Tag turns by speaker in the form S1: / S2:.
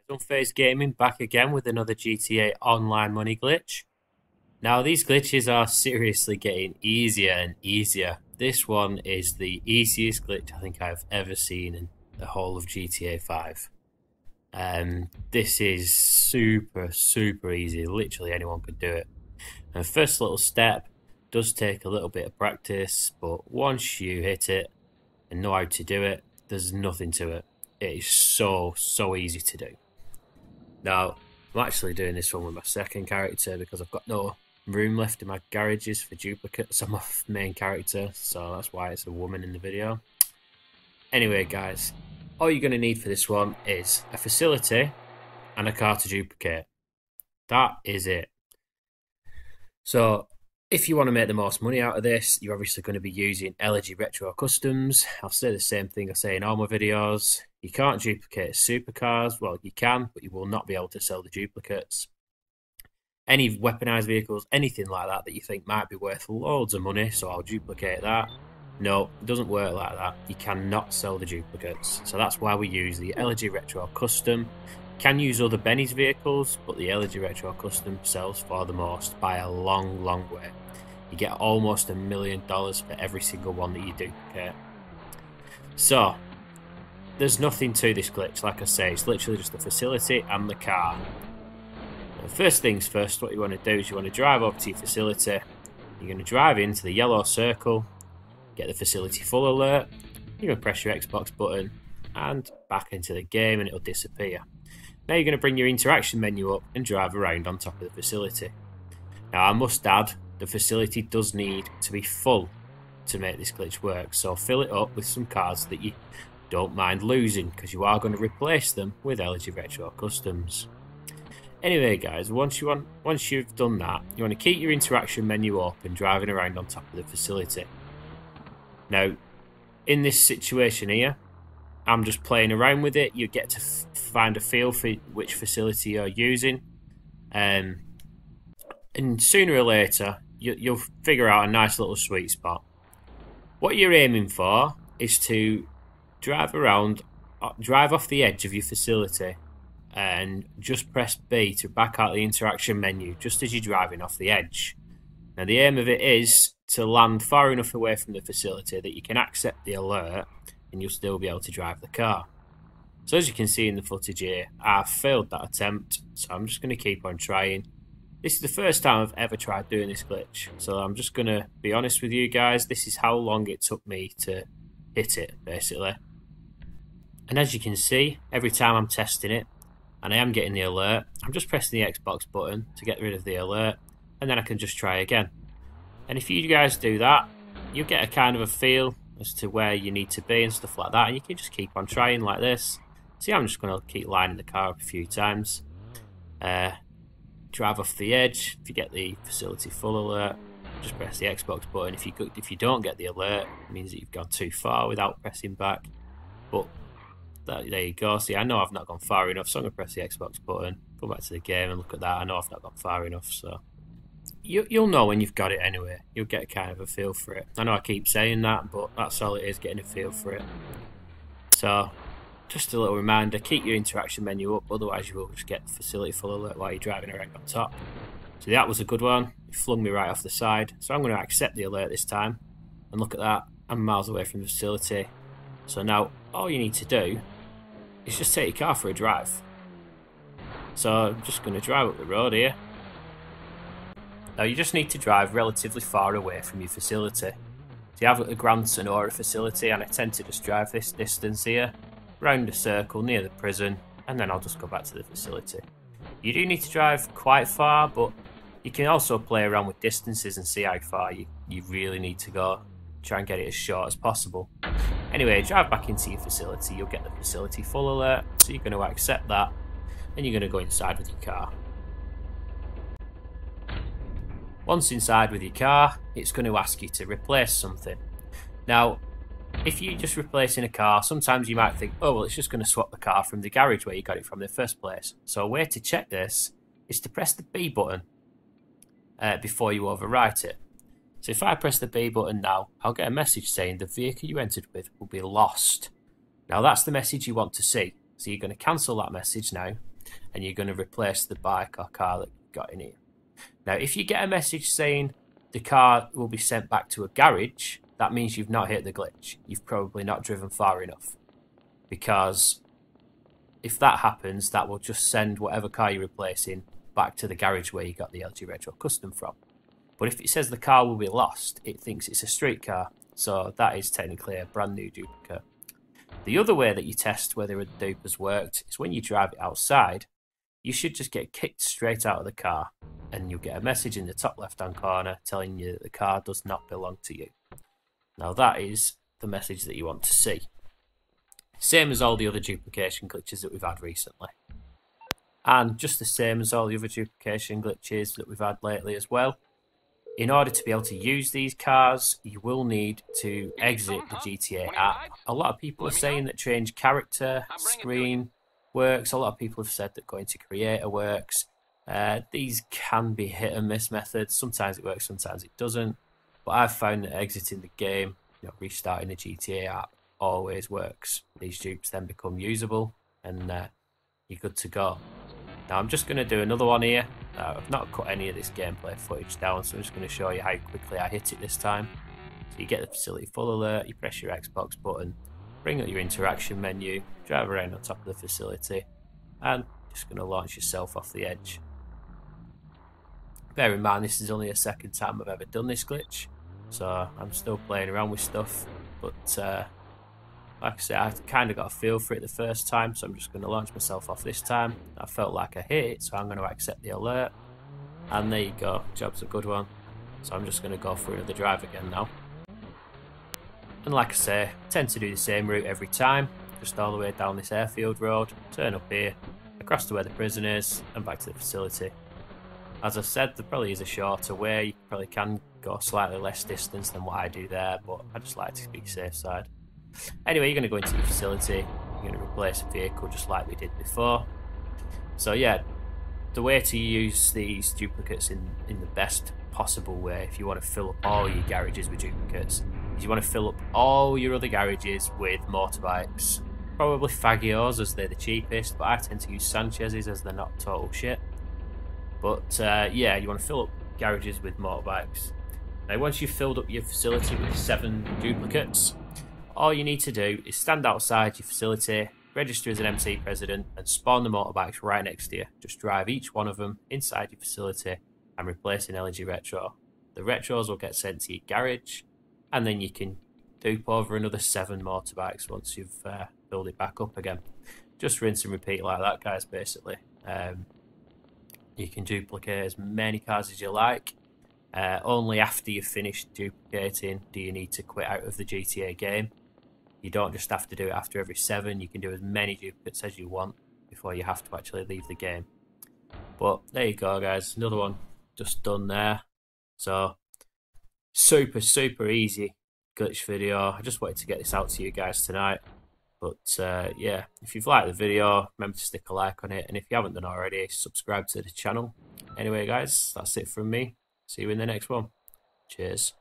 S1: Unfazed Gaming back again with another GTA Online money glitch. Now these glitches are seriously getting easier and easier. This one is the easiest glitch I think I've ever seen in the whole of GTA 5. This is super easy, literally anyone could do it. And first little step does take a little bit of practice, but once you hit it and know how to do it, there's nothing to it. It is so easy to do. Now, I'm actually doing this one with my second character because I've got no room left in my garages for duplicates on my main character, so that's why it's a woman in the video. Anyway guys, all you're going to need for this one is a facility and a car to duplicate. That is it. So, if you want to make the most money out of this, you're obviously going to be using LG Retro Customs. I'll say the same thing I say in all my videos. You can't duplicate supercars. Well, you can, but you will not be able to sell the duplicates. Any weaponized vehicles, anything like that that you think might be worth loads of money, so I'll duplicate that. No, it doesn't work like that. You cannot sell the duplicates. So that's why we use the LG Retro Custom. You can use other Benny's vehicles, but the LG Retro Custom sells for the most by a long way. You get almost $1 million for every single one that you duplicate. So, there's nothing to this glitch, like I say, it's literally just the facility and the car. Now, first things first, what you want to do is you want to drive over to your facility. You're going to drive into the yellow circle, get the facility full alert, you're going to press your Xbox button and back into the game and it'll disappear. Now you're going to bring your interaction menu up and drive around on top of the facility. Now I must add, the facility does need to be full to make this glitch work, so fill it up with some cars that you don't mind losing, because you are going to replace them with LG Retro Customs. Anyway guys, once you've done that, you want to keep your interaction menu up and driving around on top of the facility. Now, in this situation here, I'm just playing around with it. You get to find a feel for which facility you're using, and sooner or later you'll figure out a nice little sweet spot. What you're aiming for is to drive off the edge of your facility and just press B to back out the interaction menu just as you're driving off the edge. Now the aim of it is to land far enough away from the facility that you can accept the alert and you'll still be able to drive the car. So as you can see in the footage here, I've failed that attempt, so I'm just going to keep on trying. This is the first time I've ever tried doing this glitch, so I'm just going to be honest with you guys, this is how long it took me to hit it, basically. And as you can see, every time I'm testing it, and I am getting the alert, I'm just pressing the Xbox button to get rid of the alert, and then I can just try again. And if you guys do that, you'll get a kind of a feel as to where you need to be and stuff like that, and you can just keep on trying like this. See, I'm just going to keep lining the car up a few times. Drive off the edge. If you get the facility full alert, just press the Xbox button. If you don't get the alert, it means that you've gone too far without pressing back. But there you go. See, I know I've not gone far enough, so I'm going to press the Xbox button, go back to the game and look at that. I know I've not gone far enough, so you'll know when you've got it anyway. You'll get kind of a feel for it. I know I keep saying that, but that's all it is, getting a feel for it. So, just a little reminder, keep your interaction menu up, otherwise you will just get the facility full alert while you're driving around on top. So that was a good one. It flung me right off the side. So I'm going to accept the alert this time. And look at that, I'm miles away from the facility. So now, all you need to do is just take your car for a drive. So I'm just going to drive up the road here. Now you just need to drive relatively far away from your facility. So you have the Grand Sonora facility, and I tend to just drive this distance here, round a circle near the prison, and then I'll just go back to the facility. You do need to drive quite far, but you can also play around with distances and see how far you really need to go. Try and get it as short as possible. Anyway, drive back into your facility, you'll get the facility full alert, so you're going to accept that, and you're going to go inside with your car. Once inside with your car, it's going to ask you to replace something. Now, if you're just replacing a car, sometimes you might think, oh, well, it's just going to swap the car from the garage where you got it from in the first place. So a way to check this is to press the B button before you overwrite it. So if I press the B button now, I'll get a message saying the vehicle you entered with will be lost. Now that's the message you want to see. So you're going to cancel that message now. and you're going to replace the bike or car that you've got in here. Now, if you get a message saying the car will be sent back to a garage, that means you've not hit the glitch. You've probably not driven far enough. Because if that happens, that will just send whatever car you're replacing back to the garage where you got the LG Retro Custom from. But if it says the car will be lost, it thinks it's a street car. So that is technically a brand new duplicate. The other way that you test whether a dupe has worked is when you drive it outside, you should just get kicked straight out of the car and you'll get a message in the top left hand corner telling you that the car does not belong to you. Now that is the message that you want to see. Same as all the other duplication glitches that we've had recently. And just the same as all the other duplication glitches that we've had lately as well. In order to be able to use these cars, you will need to exit the GTA app. A lot of people are saying that change character screen works. A lot of people have said that going to creator works. These can be hit and miss methods. Sometimes it works, sometimes it doesn't. But I've found that exiting the game, restarting the GTA app, always works. These dupes then become usable and you're good to go. Now I'm just going to do another one here. I've not cut any of this gameplay footage down, so I'm just going to show you how quickly I hit it this time. So you get the facility full alert, you press your Xbox button, bring up your interaction menu, drive around on top of the facility, and just going to launch yourself off the edge. Bear in mind this is only the second time I've ever done this glitch, so I'm still playing around with stuff, but like I said, I kind of got a feel for it the first time, so I'm just going to launch myself off this time. I felt like I hit it, so I'm going to accept the alert. And there you go, job's a good one. So I'm just going to go for another drive again now. And like I say, I tend to do the same route every time, just all the way down this airfield road, turn up here, across to where the prison is, and back to the facility. As I said, there probably is a shorter way, you probably can go slightly less distance than what I do there, but I just like to be safe side. Anyway, you're going to go into your facility, you're going to replace a vehicle just like we did before. So yeah, the way to use these duplicates in the best possible way, if you want to fill up all your garages with duplicates, is you want to fill up all your other garages with motorbikes. Probably Fagios as they're the cheapest, but I tend to use Sanchez's as they're not total shit. But yeah, you want to fill up garages with motorbikes. Now once you've filled up your facility with 7 duplicates, all you need to do is stand outside your facility, register as an MC president, and spawn the motorbikes right next to you. Just drive each one of them inside your facility and replace an LG Retro. The Retros will get sent to your garage, and then you can dupe over another 7 motorbikes once you've filled it back up again. Just rinse and repeat like that, guys, basically. You can duplicate as many cars as you like. Only after you've finished duplicating do you need to quit out of the GTA game. You don't just have to do it after every 7, you can do as many duplicates as you want before you have to actually leave the game. But there you go, guys, another one just done there. So super easy glitch video. I just wanted to get this out to you guys tonight. But yeah, if you've liked the video, remember to stick a like on it, and if you haven't done already, subscribe to the channel. Anyway guys, that's it from me. See you in the next one. Cheers.